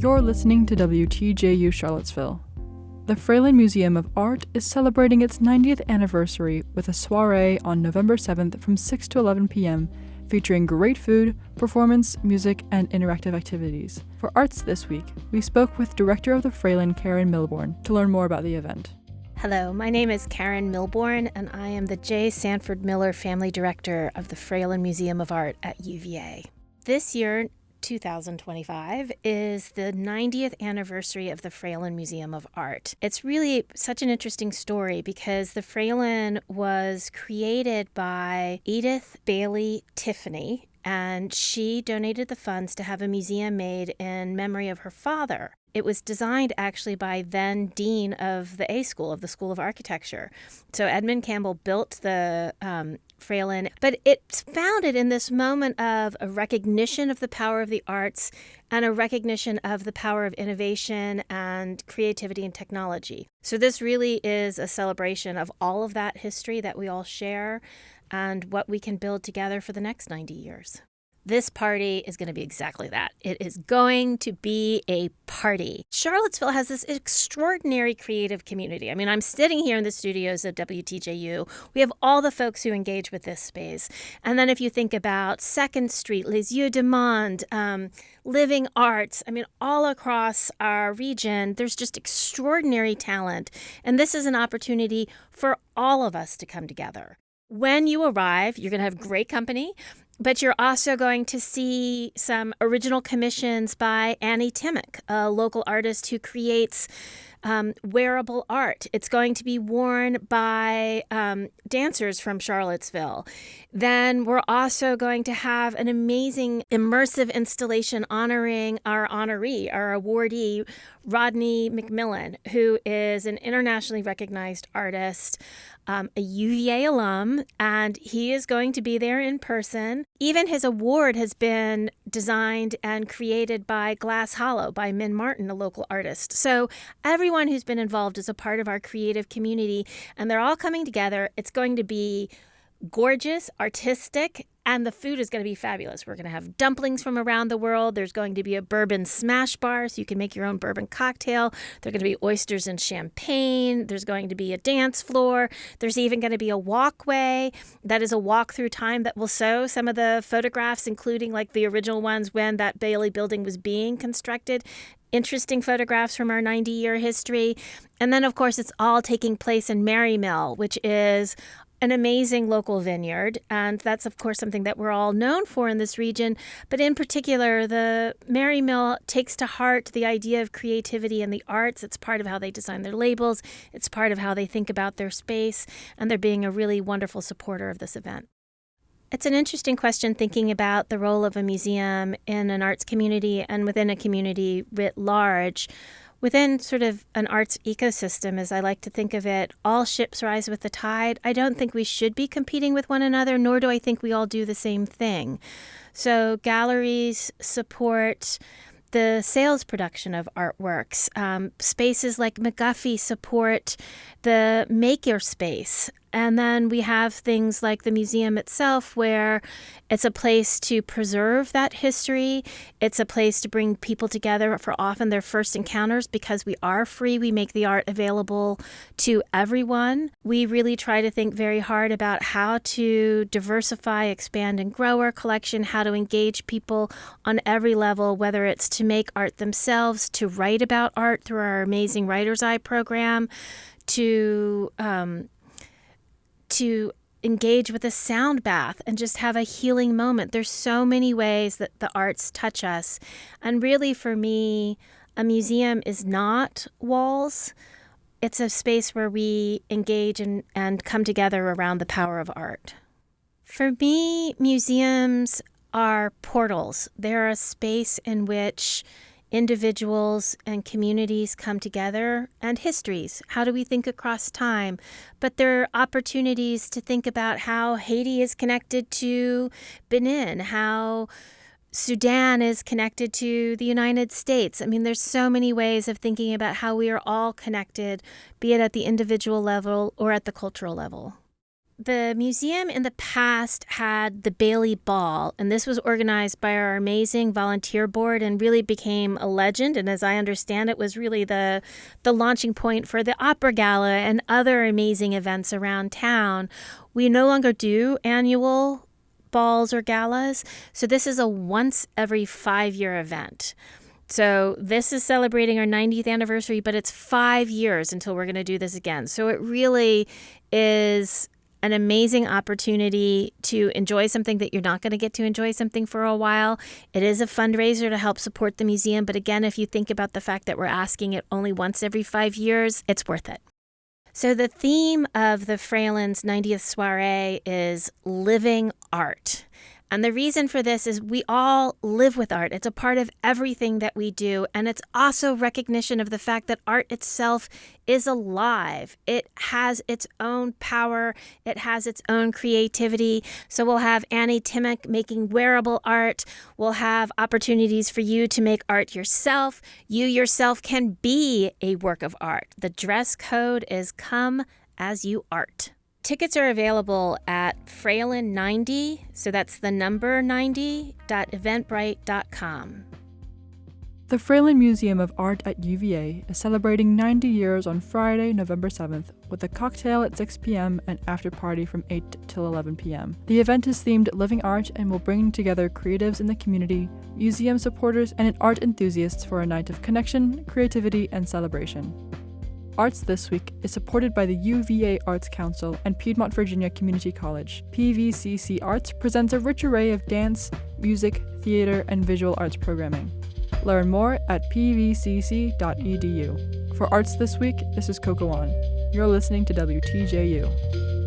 You're listening to WTJU Charlottesville. The Fralin Museum of Art is celebrating its 90th anniversary with a soiree on November 7th from 6 to 11 p.m., featuring great food, performance, music, and interactive activities. For Arts This Week, we spoke with Director of the Fralin, Karen Milbourne, to learn more about the event. Hello, my name is Karen Milbourne, and I am the J. Sanford Miller Family Director of the Fralin Museum of Art at UVA. This year, 2025, is the 90th anniversary of the Fralin Museum of Art. It's really such an interesting story because the Fralin was created by Edith Bailey Tiffany, and she donated the funds to have a museum made in memory of her father. It was designed actually by then Dean of the A School, of the School of Architecture. So Edmund Campbell built the Fralin, but it's founded in this moment of a recognition of the power of the arts and a recognition of the power of innovation and creativity and technology. So this really is a celebration of all of that history that we all share and what we can build together for the next 90 years. This party is going to be exactly that. It is going to be a party. Charlottesville has this extraordinary creative community. I mean, I'm sitting here in the studios of WTJU. We have all the folks who engage with this space. And then if you think about 2nd Street, Les Yeux du Monde, Living Arts, I mean, all across our region, there's just extraordinary talent. And this is an opportunity for all of us to come together. When you arrive, you're going to have great company. But you're also going to see some original commissions by Annie Timmick, a local artist who creates wearable art. It's going to be worn by dancers from Charlottesville. Then we're also going to have an amazing immersive installation honoring our honoree, our awardee, Rodney McMillan, who is an internationally recognized artist, a UVA alum, and he is going to be there in person. Even his award has been designed and created by Glass Hollow, by Min Martin, a local artist. So everyone who's been involved is a part of our creative community, and they're all coming together. It's going to be gorgeous, artistic, and the food is going to be fabulous. We're going to have dumplings from around the world. There's going to be a bourbon smash bar, so you can make your own bourbon cocktail. There are going to be oysters and champagne. There's going to be a dance floor. There's even going to be a walkway that is a walk through time that will show some of the photographs, including like the original ones when that Bailey building was being constructed. Interesting photographs from our 90-year history. And then, of course, it's all taking place in Mary Mill, which is an amazing local vineyard, and that's, of course, something that we're all known for in this region. But in particular, the Mary Mill takes to heart the idea of creativity and the arts. It's part of how they design their labels. It's part of how they think about their space, and they're being a really wonderful supporter of this event. It's an interesting question thinking about the role of a museum in an arts community and within a community writ large. Within sort of an arts ecosystem, as I like to think of it, all ships rise with the tide. I don't think we should be competing with one another, nor do I think we all do the same thing. So galleries support the sales production of artworks. Spaces like McGuffey support the maker space. And then we have things like the museum itself, where it's a place to preserve that history. It's a place to bring people together for often their first encounters. Because we are free, we make the art available to everyone. We really try to think very hard about how to diversify, expand, and grow our collection, how to engage people on every level, whether it's to make art themselves, to write about art through our amazing Writer's Eye program, to engage with a sound bath and just have a healing moment. There's so many ways that the arts touch us. And really, for me, a museum is not walls. It's a space where we engage and come together around the power of art. For me, museums are portals. They're a space in which individuals and communities come together, and histories. How do we think across time? But there are opportunities to think about how Haiti is connected to Benin, how Sudan is connected to the United States. I mean, there's so many ways of thinking about how we are all connected, be it at the individual level or at the cultural level. the museum in the past had the Bailey Ball, and this was organized by our amazing volunteer board and really became a legend. And as I understand it, was really the launching point for the Opera Gala and other amazing events around town. We no longer do annual balls or galas, so this is a once every 5-year event. So this is celebrating our 90th anniversary, but it's 5 years until we're going to do this again. So it really is an amazing opportunity to enjoy something that you're not going to get to enjoy something for a while. It is a fundraiser to help support the museum. But again, if you think about the fact that we're asking it only once every 5 years, it's worth it. So the theme of the Fralin's 90th soiree is living art. And the reason for this is we all live with art. It's a part of everything that we do. And it's also recognition of the fact that art itself is alive. It has its own power. It has its own creativity. So we'll have Annie Timmick making wearable art. We'll have opportunities for you to make art yourself. You yourself can be a work of art. The dress code is come as you art. Tickets are available at Fralin 90, so that's the number 90.eventbrite.com. The Fralin Museum of Art at UVA is celebrating 90 years on Friday, November 7th, with a cocktail at 6 p.m. and after party from 8 till 11 p.m. The event is themed Living Art and will bring together creatives in the community, museum supporters, and art enthusiasts for a night of connection, creativity, and celebration. Arts This Week is supported by the UVA Arts Council and Piedmont Virginia Community College. PVCC Arts presents a rich array of dance, music, theater, and visual arts programming. Learn more at pvcc.edu. For Arts This Week, this is Coco On. You're listening to WTJU.